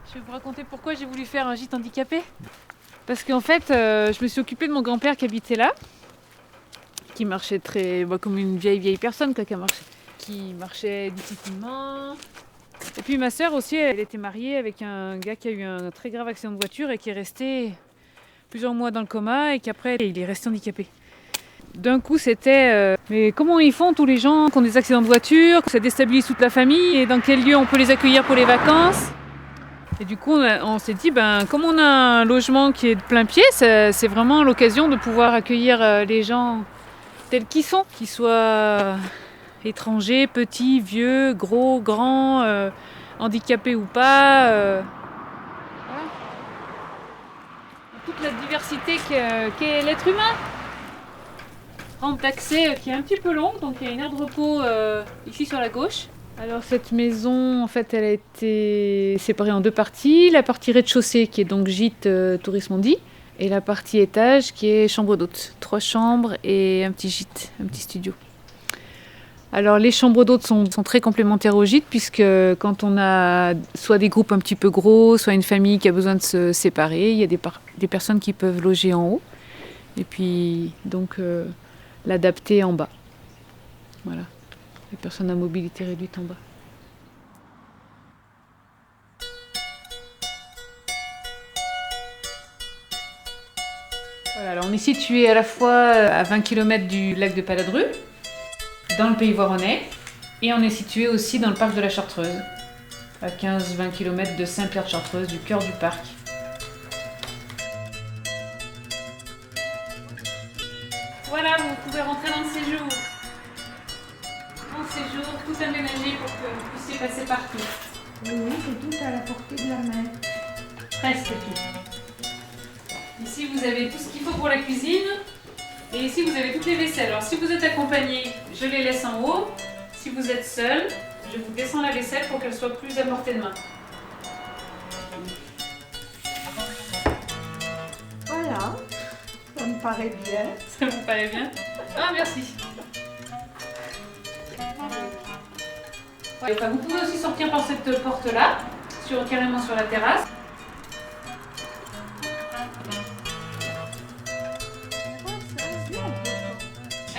Je vais vous raconter pourquoi j'ai voulu faire un gîte handicapé. Parce qu'en fait, je me suis occupée de mon grand-père qui habitait là, qui marchait comme une vieille personne qui marchait difficilement. Et puis ma sœur aussi, elle était mariée avec un gars qui a eu un très grave accident de voiture et qui est resté plusieurs mois dans le coma et qu'après il est resté handicapé. D'un coup c'était mais comment ils font tous les gens qui ont des accidents de voiture, ça déstabilise toute la famille et dans quel lieu on peut les accueillir pour les vacances? Et du coup on s'est dit comme on a un logement qui est de plein pied, c'est vraiment l'occasion de pouvoir accueillir les gens tels qu'ils sont, qu'ils soient étrangers, petits, vieux, gros, grands, handicapés ou pas. Voilà. Toute la diversité qu'est l'être humain. Rampe d'accès qui est un petit peu longue, donc il y a une aire de repos ici sur la gauche. Alors cette maison, en fait, elle a été séparée en deux parties. La partie rez-de-chaussée qui est donc gîte Tourismondi et la partie étage qui est chambre d'hôte. 3 chambres et un petit gîte, un petit studio. Alors les chambres d'hôtes sont très complémentaires au gîte puisque quand on a soit des groupes un petit peu gros, soit une famille qui a besoin de se séparer, il y a des personnes qui peuvent loger en haut et puis donc l'adapter en bas. Voilà, les personnes à mobilité réduite en bas. Voilà, alors on est situé à la fois à 20 km du lac de Paladru, dans le pays voironnais, et on est situé aussi dans le parc de la Chartreuse, à 15-20 km de Saint-Pierre-de-Chartreuse, du cœur du parc. Voilà, vous pouvez rentrer dans le séjour. Bon séjour, tout aménagé pour que vous puissiez passer partout. Oui, c'est tout à la portée de la main. Presque tout. Ici, vous avez tout ce qu'il faut pour la cuisine. Et ici, vous avez toutes les vaisselles. Alors, si vous êtes accompagné, je les laisse en haut. Si vous êtes seul, je vous descends la vaisselle pour qu'elle soit plus à portée de main. Voilà, ça me paraît bien. Ça vous paraît bien? Ah, merci. Ouais, vous pouvez aussi sortir par cette porte-là, carrément sur la terrasse.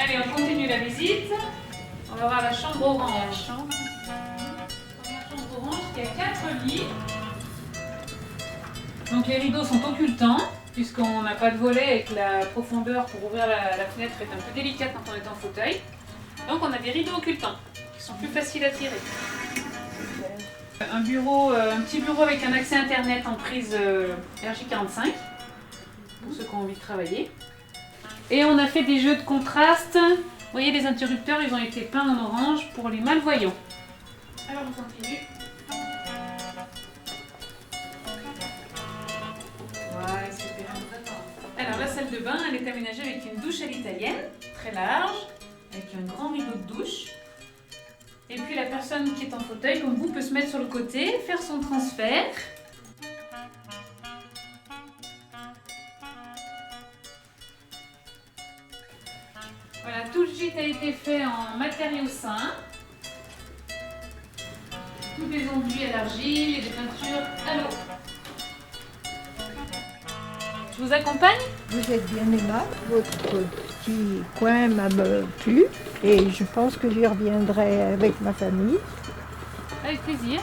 Allez, on continue la visite. On va voir la chambre orange. Première chambre orange qui a 4 lits. Donc les rideaux sont occultants, puisqu'on n'a pas de volet et que la profondeur pour ouvrir la fenêtre est un peu délicate quand on est en fauteuil. Donc on a des rideaux occultants, qui sont plus faciles à tirer. Un petit bureau avec un accès internet en prise RJ45, pour ceux qui ont envie de travailler. Et on a fait des jeux de contraste. Vous voyez, les interrupteurs, ils ont été peints en orange pour les malvoyants. Alors on continue. Voilà, super. Alors la salle de bain, elle est aménagée avec une douche à l'italienne, très large, avec un grand rideau de douche. Et puis la personne qui est en fauteuil, comme vous, peut se mettre sur le côté, faire son transfert. Voilà, tout le gîte a été fait en matériaux sains. Tous les enduits à l'argile et des peintures à l'eau. Je vous accompagne? Vous êtes bien aimable, votre petit coin m'a plu et je pense que j'y reviendrai avec ma famille. Avec plaisir.